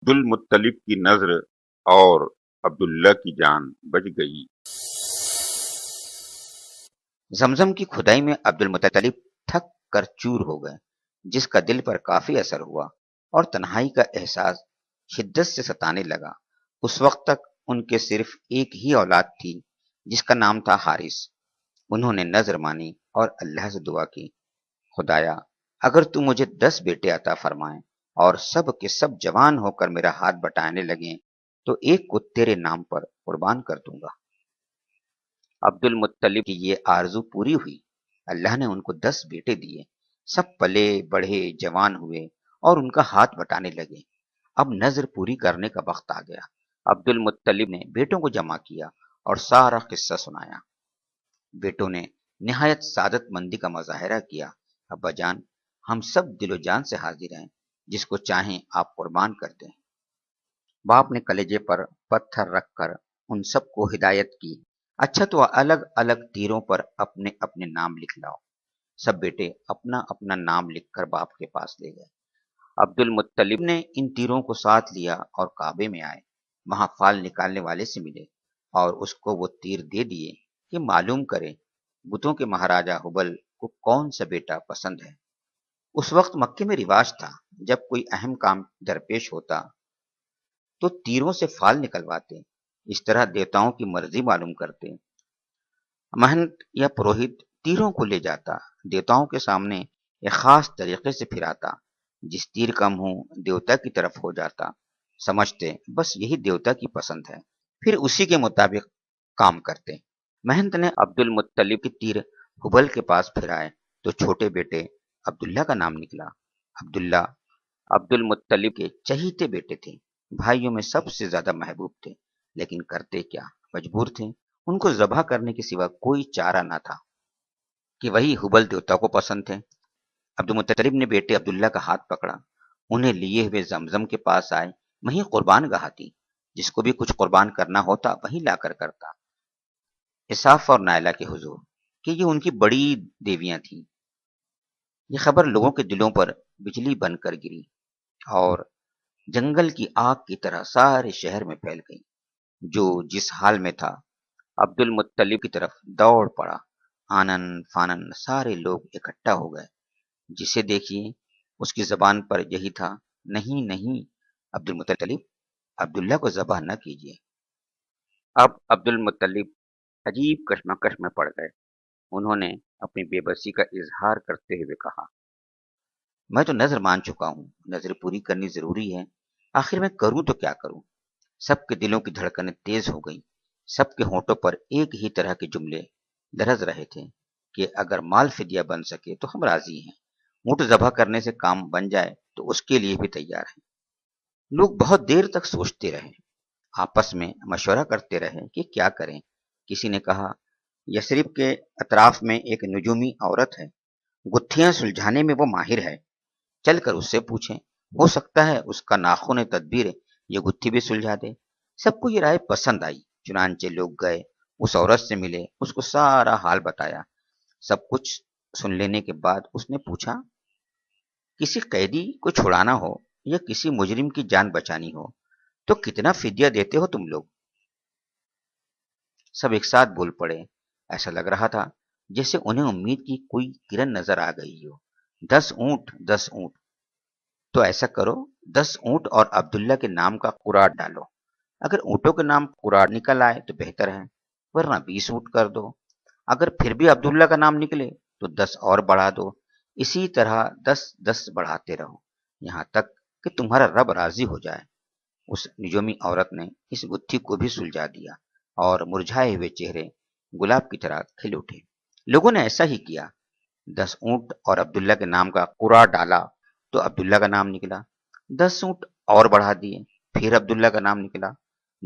عبد المطلب کی نظر اور عبداللہ کی جان بچ گئی۔ زمزم کی کھدائی میں عبد المطلب تھک کر چور ہو گئے، جس کا دل پر کافی اثر ہوا اور تنہائی کا احساس شدت سے ستانے لگا۔ اس وقت تک ان کے صرف ایک ہی اولاد تھی جس کا نام تھا حارث۔ انہوں نے نذر مانی اور اللہ سے دعا کی، خدایا اگر تو مجھے 10 بیٹے عطا فرمائے اور سب کے سب جوان ہو کر میرا ہاتھ بٹانے لگیں تو ایک کو تیرے نام پر قربان کر دوں گا۔ عبد المطلب کی یہ آرزو پوری ہوئی۔ اللہ نے ان کو 10 بیٹے دیے، سب پلے بڑھے جوان ہوئے اور ان کا ہاتھ بٹانے لگے۔ اب نذر پوری کرنے کا وقت آ گیا۔ عبد المطلب نے بیٹوں کو جمع کیا اور سارا قصہ سنایا۔ بیٹوں نے نہایت سعادت مندی کا مظاہرہ کیا۔ ابا جان، ہم سب دل و جان سے حاضر ہیں، جس کو چاہیں آپ قربان کر دیں۔ باپ نے کلیجے پر پتھر رکھ کر ان سب کو ہدایت کی، اچھا تو الگ الگ تیروں پر اپنے اپنے نام لکھ لاؤ۔ سب بیٹے اپنا اپنا نام لکھ کر باپ کے پاس لے گئے۔ عبد المطلب نے ان تیروں کو ساتھ لیا اور کعبے میں آئے، وہاں فال نکالنے والے سے ملے اور اس کو وہ تیر دے دیے کہ معلوم کرے بتوں کے مہاراجا حبل کو کون سا بیٹا پسند ہے۔ اس وقت مکے میں رواج تھا، جب کوئی اہم کام درپیش ہوتا تو تیروں سے فال نکلواتے، اس طرح دیوتاؤں کی مرضی معلوم کرتے۔ مہنت یا پروہت تیروں کو لے جاتا، دیوتاؤں کے سامنے ایک خاص طریقے سے پھراتا، جس تیر کم ہو دیوتا کی طرف ہو جاتا، سمجھتے بس یہی دیوتا کی پسند ہے، پھر اسی کے مطابق کام کرتے۔ مہنت نے عبد المطلب کے تیر حبل کے پاس پھرائے تو چھوٹے بیٹے عبداللہ کا نام نکلا۔ عبداللہ عبد المطلب کے چہیتے بیٹے تھے، بھائیوں میں سب سے زیادہ محبوب تھے، لیکن کرتے کیا، مجبور تھے، ان کو ذبح کرنے کے سوا کوئی چارہ نہ تھا کہ وہی حبل دیوتا کو پسند تھے۔ عبد المطلب نے بیٹے عبداللہ کا ہاتھ پکڑا، انہیں لیے ہوئے زمزم کے پاس آئے، وہیں قربان گاہ تھی، جس کو بھی کچھ قربان کرنا ہوتا وہیں لا کر کرتا۔ اساف اور نائلہ کے حضور کہ یہ ان کی بڑی دیویاں تھیں۔ یہ خبر لوگوں کے دلوں پر بجلی بن کر گری اور جنگل کی آگ کی طرح سارے شہر میں پھیل گئی۔ جو جس حال میں تھا عبد المطلب کی طرف دوڑ پڑا، آنن فانن سارے لوگ اکٹھا ہو گئے۔ جسے دیکھیے اس کی زبان پر یہی تھا، نہیں نہیں عبد المطلب، عبداللہ کو ذبح نہ کیجیے۔ اب عبد المطلب عجیب کشمکش میں پڑ گئے۔ انہوں نے اپنی بے بسی کا اظہار کرتے ہوئے کہا، میں تو نذر مان چکا ہوں، نذر پوری کرنی ضروری ہے، آخر میں کروں تو کیا کروں۔ سب کے دلوں کی دھڑکنیں تیز ہو گئیں، سب کے ہونٹوں پر ایک ہی طرح کے جملے لرز رہے تھے کہ اگر مال فدیہ بن سکے تو ہم راضی ہیں، اونٹ ذبح کرنے سے کام بن جائے تو اس کے لیے بھی تیار ہیں۔ لوگ بہت دیر تک سوچتے رہے، آپس میں مشورہ کرتے رہے کہ کیا کریں۔ کسی نے کہا، یثرب کے اطراف میں ایک نجومی عورت ہے، گتھیاں سلجھانے میں وہ ماہر ہے، چل کر اس سے پوچھیں، ہو سکتا ہے اس کا ناخن تدبیر یہ گتھی بھی سلجھا دے۔ سب کو یہ رائے پسند آئی، چنانچہ لوگ گئے، اس عورت سے ملے، اس کو سارا حال بتایا۔ سب کچھ سن لینے کے بعد اس نے پوچھا، کسی قیدی کو چھڑانا ہو یا کسی مجرم کی جان بچانی ہو تو کتنا فدیہ دیتے ہو تم لوگ؟ سب ایک ساتھ بول پڑے، ایسا لگ رہا تھا جیسے انہیں امید کی کوئی کرن نظر آ گئی ہو۔ 10 اونٹ، 10 اونٹ۔ تو ایسا کرو، 10 اونٹ اور عبداللہ کے نام کا قراڑ ڈالو، اگر اونٹوں کے نام قراڑ نکل آئے تو بہتر ہے، ورنہ 20 اونٹ کر دو، اگر پھر بھی عبداللہ کا نام نکلے تو 10 اور بڑھا دو، اسی طرح 10 10 بڑھاتے رہو یہاں تک کہ تمہارا رب راضی ہو جائے۔ اس نجومی عورت نے اس گتھی کو بھی سلجھا دیا اور مرجھائے ہوئے چہرے گلاب کی طرح کھل اٹھے۔ لوگوں نے ایسا ہی کیا، 10 اونٹ اور عبداللہ کے نام کا قراڑ ڈالا تو عبداللہ کا نام نکلا، 10 اونٹ اور بڑھا دیے، پھر عبداللہ کا نام نکلا،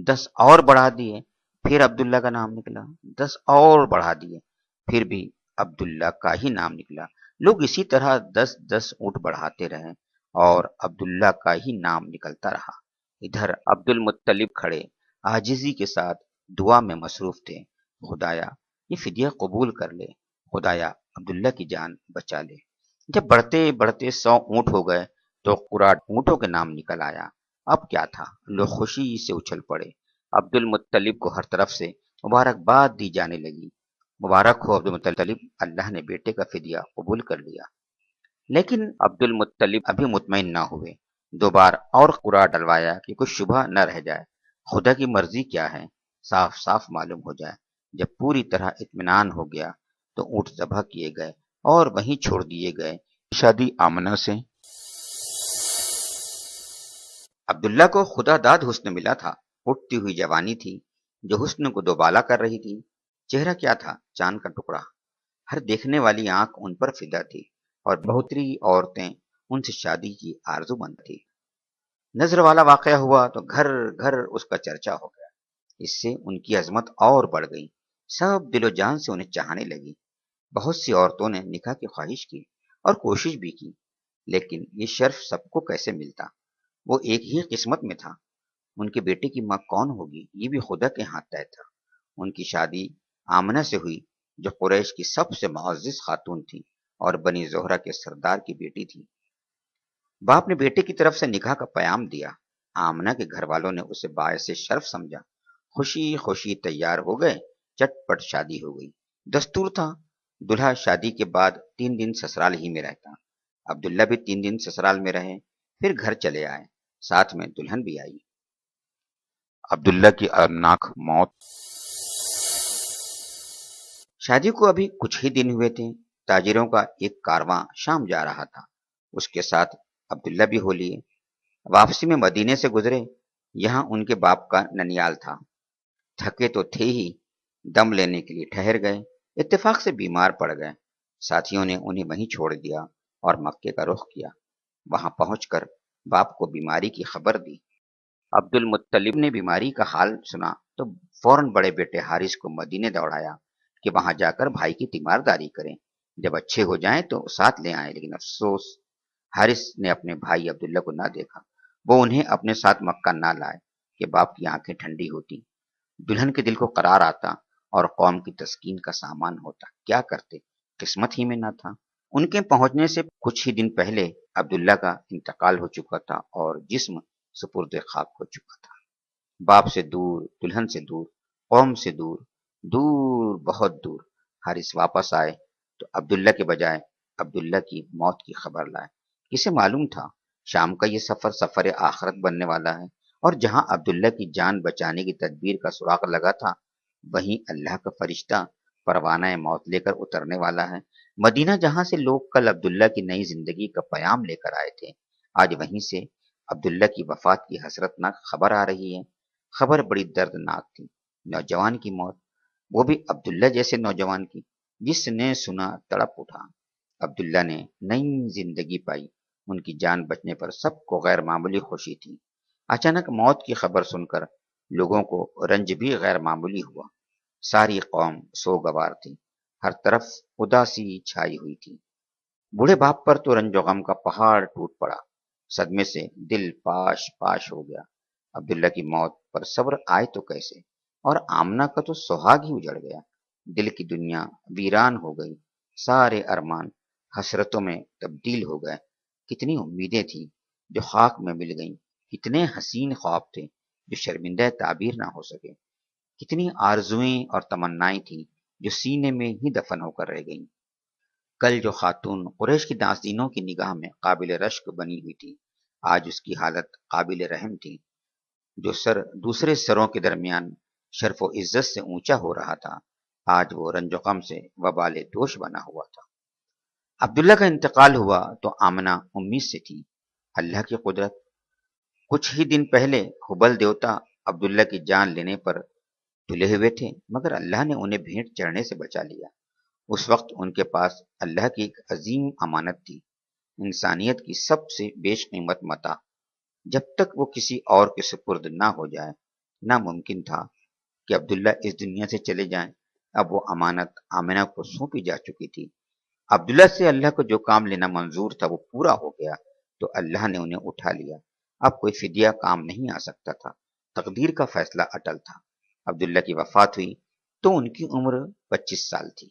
10 اور بڑھا دیے، پھر عبداللہ کا نام نکلا، 10 اور بڑھا دیے، پھر بھی عبداللہ کا ہی نام نکلا۔ لوگ اسی طرح 10 10 اونٹ بڑھاتے رہے اور عبداللہ کا ہی نام نکلتا رہا۔ ادھر عبد المطلب کھڑے عاجزی کے ساتھ دعا میں مصروف تھے، خدایا یہ فدیہ قبول کر لے، خدایا عبداللہ کی جان بچا لے۔ جب بڑھتے بڑھتے 100 اونٹ ہو گئے تو قراڑ اونٹوں کے نام نکل آیا۔ اب کیا تھا، لوگ خوشی سے اچھل پڑے، عبد المطلب کو ہر طرف سے مبارکباد دی جانے لگی۔ مبارک ہو عبد المطلب، اللہ نے بیٹے کا فدیہ قبول کر لیا۔ لیکن عبد المطلب ابھی مطمئن نہ ہوئے، دو بار اور قرا ڈلوایا کہ کچھ شبہ نہ رہ جائے، خدا کی مرضی کیا ہے صاف صاف معلوم ہو جائے۔ جب پوری طرح اطمینان ہو گیا تو اونٹ ذبح کیے گئے اور وہیں چھوڑ دیے گئے۔ شادی آمنہ سے عبداللہ کو خدا داد حسن ملا تھا، اٹھتی ہوئی جوانی تھی جو حسن کو دوبالا کر رہی تھی۔ چہرہ کیا تھا، چاند کا ٹکڑا، ہر دیکھنے والی آنکھ ان پر فدا تھی اور بہتری عورتیں ان سے شادی کی آرزو مند تھی۔ نظر والا واقعہ ہوا تو گھر گھر اس کا چرچا ہو گیا، اس سے ان کی عظمت اور بڑھ گئی، سب دل و جان سے انہیں چاہنے لگی۔ بہت سی عورتوں نے نکاح کی خواہش کی اور کوشش بھی کی، لیکن یہ شرف سب کو کیسے ملتا، وہ ایک ہی قسمت میں تھا۔ ان کے بیٹے کی ماں کون ہوگی یہ بھی خدا کے ہاتھ طے تھا۔ ان کی شادی آمنہ سے ہوئی جو قریش کی سب سے معزز خاتون تھی اور بنی زہرہ کے سردار کی بیٹی تھی۔ باپ نے بیٹے کی طرف سے نکاح کا پیام دیا، آمنہ کے گھر والوں نے اسے باعث شرف سمجھا، خوشی خوشی تیار ہو گئے، چٹ پٹ شادی ہو گئی۔ دستور تھا دلہا شادی کے بعد 3 دن سسرال ہی میں رہتا۔ عبداللہ بھی 3 دن سسرال میں رہے، پھر گھر چلے آئے، ساتھ میں دلہن بھی آئی۔ عبداللہ کی ارناک موت۔ شادی کو ابھی کچھ ہی دن ہوئے تھے، تاجروں کا ایک کارواں شام جا رہا تھا، اس کے ساتھ عبداللہ بھی ہو لیے۔ واپسی میں مدینے سے گزرے، یہاں ان کے باپ کا ننیال تھا۔ تھکے تو تھے ہی، دم لینے کے لیے ٹھہر گئے، اتفاق سے بیمار پڑ گئے۔ ساتھیوں نے انہیں وہیں چھوڑ دیا اور مکے کا رخ کیا۔ وہاں پہنچ کر باپ کو بیماری کی خبر دی۔ عبد المطلب نے بیماری کا حال سنا تو فوراً بڑے بیٹے حارث کو مدینے دوڑایا کہ وہاں جا کر بھائی کی تیمارداری کریں، جب اچھے ہو جائیں تو ساتھ لے آئیں۔ لیکن افسوس، حارث نے اپنے بھائی عبداللہ کو نہ دیکھا، وہ انہیں اپنے ساتھ مکہ نہ لائے کہ باپ کی آنکھیں ٹھنڈی ہوتی، دلہن کے دل کو قرار آتا اور قوم کی تسکین کا سامان ہوتا۔ کیا کرتے، قسمت ہی میں نہ تھا۔ ان کے پہنچنے سے کچھ ہی دن پہلے عبداللہ کا انتقال ہو چکا تھا اور جسم سپرد خاک ہو چکا تھا۔ باپ سے دور، دلہن سے دور، قوم سے دور، دور بہت دور۔ حارث واپس آئے تو عبداللہ کے بجائے عبداللہ کی موت کی خبر لائے۔ کسے معلوم تھا شام کا یہ سفر سفر آخرت بننے والا ہے، اور جہاں عبداللہ کی جان بچانے کی تدبیر کا سراغ لگا تھا، وہیں اللہ کا فرشتہ پروانہ موت لے کر اترنے والا ہے۔ مدینہ جہاں سے لوگ کل عبداللہ کی نئی زندگی کا پیام لے کر آئے تھے، آج وہیں سے عبداللہ کی وفات کی حسرتناک خبر آ رہی ہے۔ خبر بڑی دردناک تھی، نوجوان کی موت، وہ بھی عبداللہ جیسے نوجوان کی۔ جس نے سنا تڑپ اٹھا۔ عبداللہ نے نئی زندگی پائی، ان کی جان بچنے پر سب کو غیر معمولی خوشی تھی۔ اچانک موت کی خبر سن کر لوگوں کو رنج بھی غیر معمولی ہوا۔ ساری قوم سوگوار تھی، ہر طرف اداسی چھائی ہوئی تھی۔ بوڑھے باپ پر تو رنج و غم کا پہاڑ ٹوٹ پڑا، صدمے سے دل پاش پاش ہو گیا۔ عبداللہ کی موت پر صبر آئے تو کیسے، اور آمنہ کا تو سہاگ ہی اجڑ گیا۔ دل کی دنیا ویران ہو گئی، سارے ارمان حسرتوں میں تبدیل ہو گئے۔ کتنی امیدیں تھیں جو خاک میں مل گئیں، کتنے حسین خواب تھے جو شرمندہ تعبیر نہ ہو سکے، کتنی آرزویں اور تمنائیں تھیں جو سینے میں ہی دفن ہو کر رہ گئیں۔ کل جو خاتون قریش کی ناظرینوں کی نگاہ میں قابل رشک بنی ہوئی تھی، آج اس کی حالت قابل رحم تھی۔ جو سر دوسرے سروں کے درمیان شرف و عزت سے اونچا ہو رہا تھا، آج وہ رنج و غم سے وبال دوش بنا ہوا تھا۔ عبداللہ کا انتقال ہوا تو آمنہ امید سے تھی۔ اللہ کی قدرت، کچھ ہی دن پہلے حبل دیوتا عبداللہ کی جان لینے پر تلے ہوئے تھے، مگر اللہ نے انہیں بھینٹ چڑھنے سے بچا لیا۔ اس وقت ان کے پاس اللہ کی ایک عظیم امانت تھی، انسانیت کی سب سے بیش قیمت متاع۔ جب تک وہ کسی اور کے سپرد نہ ہو جائے، ناممکن تھا کہ عبداللہ اس دنیا سے چلے جائیں۔ اب وہ امانت آمنہ کو سونپی جا چکی تھی۔ عبداللہ سے اللہ کو جو کام لینا منظور تھا وہ پورا ہو گیا، تو اللہ نے انہیں اٹھا لیا۔ اب کوئی فدیہ کام نہیں آ سکتا تھا، تقدیر کا فیصلہ اٹل تھا۔ عبداللہ کی وفات ہوئی تو ان کی عمر 25 سال تھی۔